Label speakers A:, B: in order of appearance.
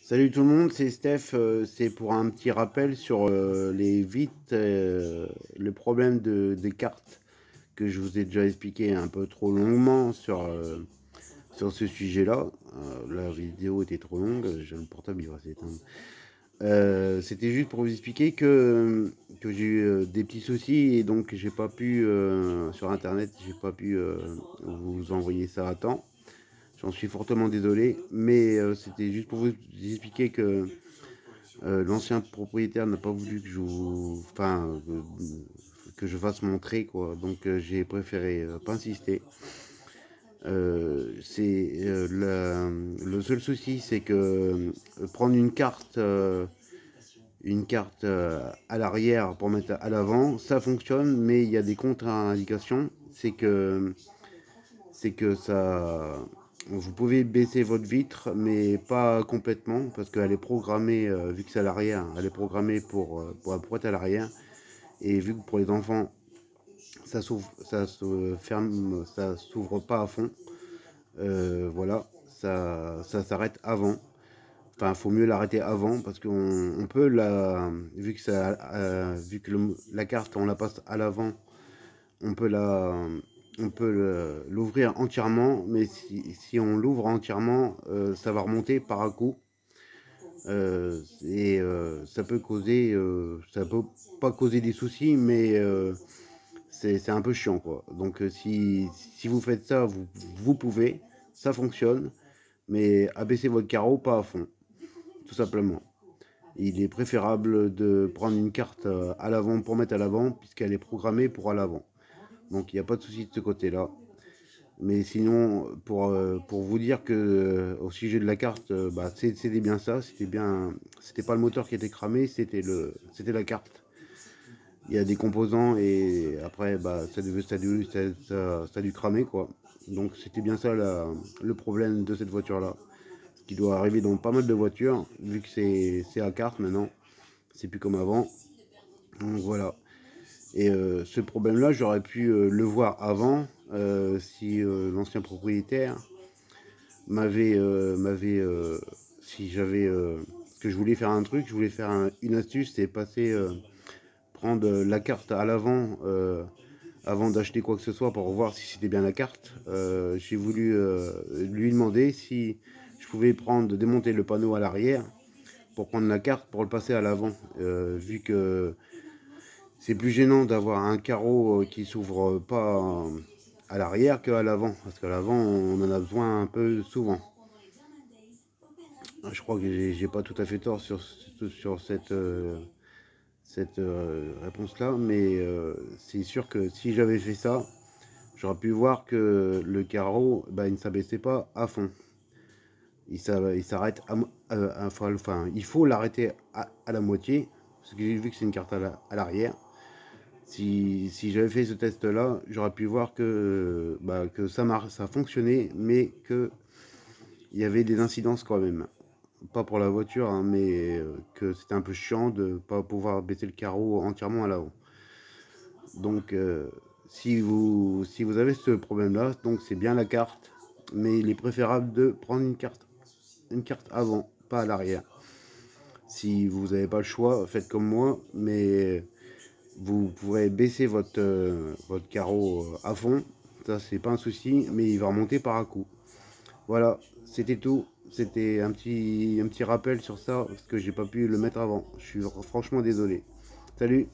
A: Salut tout le monde, c'est Steph. C'est pour un petit rappel sur les vitres, le problème des cartes que je vous ai déjà expliqué un peu trop longuement sur ce sujet-là. La vidéo était trop longue, j'ai le portable il va s'éteindre. C'était juste pour vous expliquer que j'ai eu des petits soucis et donc j'ai pas pu sur internet, j'ai pas pu vous envoyer ça à temps. J'en suis fortement désolé, mais c'était juste pour vous expliquer que l'ancien propriétaire n'a pas voulu que je fasse mon trait, quoi. Donc j'ai préféré pas insister. Le seul souci, c'est que prendre une carte à l'arrière pour mettre à l'avant, ça fonctionne, mais il y a des contre-indications. C'est que ça, vous pouvez baisser votre vitre, mais pas complètement, parce qu'elle est programmée, vu que c'est à l'arrière, elle est programmée pour être à l'arrière. Et vu que pour les enfants, ça se ferme, ça s'ouvre pas à fond, voilà, ça s'arrête avant. Enfin, faut mieux l'arrêter avant parce qu'on peut vu que la carte on la passe à l'avant, on peut l'ouvrir entièrement, mais si on l'ouvre entièrement, ça va remonter par un coup. Et ça peut pas causer des soucis, mais c'est un peu chiant, quoi. Donc si vous faites ça, vous pouvez, ça fonctionne, mais abaissez votre carreau pas à fond, tout simplement. Il est préférable de prendre une carte à l'avant pour mettre à l'avant, puisqu'elle est programmée pour à l'avant. Donc il n'y a pas de souci de ce côté-là. Mais sinon, pour vous dire que au sujet de la carte, bah, c'était bien ça, c'était pas le moteur qui était cramé, c'était la carte. Il y a des composants et après, bah, ça a dû cramer, quoi. Donc c'était bien ça le problème de cette voiture-là, ce qui doit arriver dans pas mal de voitures, vu que c'est à carte maintenant, c'est plus comme avant. Donc voilà. Et ce problème-là, j'aurais pu le voir avant si l'ancien propriétaire m'avait si j'avais que je voulais faire un truc, je voulais faire une astuce, c'est prendre la carte à l'avant avant d'acheter quoi que ce soit pour voir si c'était bien la carte. J'ai voulu lui demander si je pouvais démonter le panneau à l'arrière pour prendre la carte pour le passer à l'avant, vu que c'est plus gênant d'avoir un carreau qui s'ouvre pas à l'arrière qu'à l'avant, parce qu'à l'avant on en a besoin un peu souvent. Je crois que j'ai pas tout à fait tort sur cette réponse-là, mais c'est sûr que si j'avais fait ça, j'aurais pu voir que le carreau, bah, il ne s'abaissait pas à fond. Il s'arrête enfin, il faut l'arrêter à la moitié, parce que j'ai vu que c'est une carte à l'arrière. Si j'avais fait ce test-là, j'aurais pu voir que ça fonctionnait, mais qu'il y avait des incidences quand même. Pas pour la voiture, hein, mais que c'était un peu chiant de ne pas pouvoir baisser le carreau entièrement à l'avant. Donc, si vous avez ce problème-là, donc c'est bien la carte, mais il est préférable de prendre une carte avant, pas à l'arrière. Si vous n'avez pas le choix, faites comme moi, mais vous pourrez baisser votre carreau à fond, ça c'est pas un souci, mais il va remonter par un coup. Voilà, c'était tout. C'était un petit rappel sur ça, parce que j'ai pas pu le mettre avant. Je suis franchement désolé. Salut!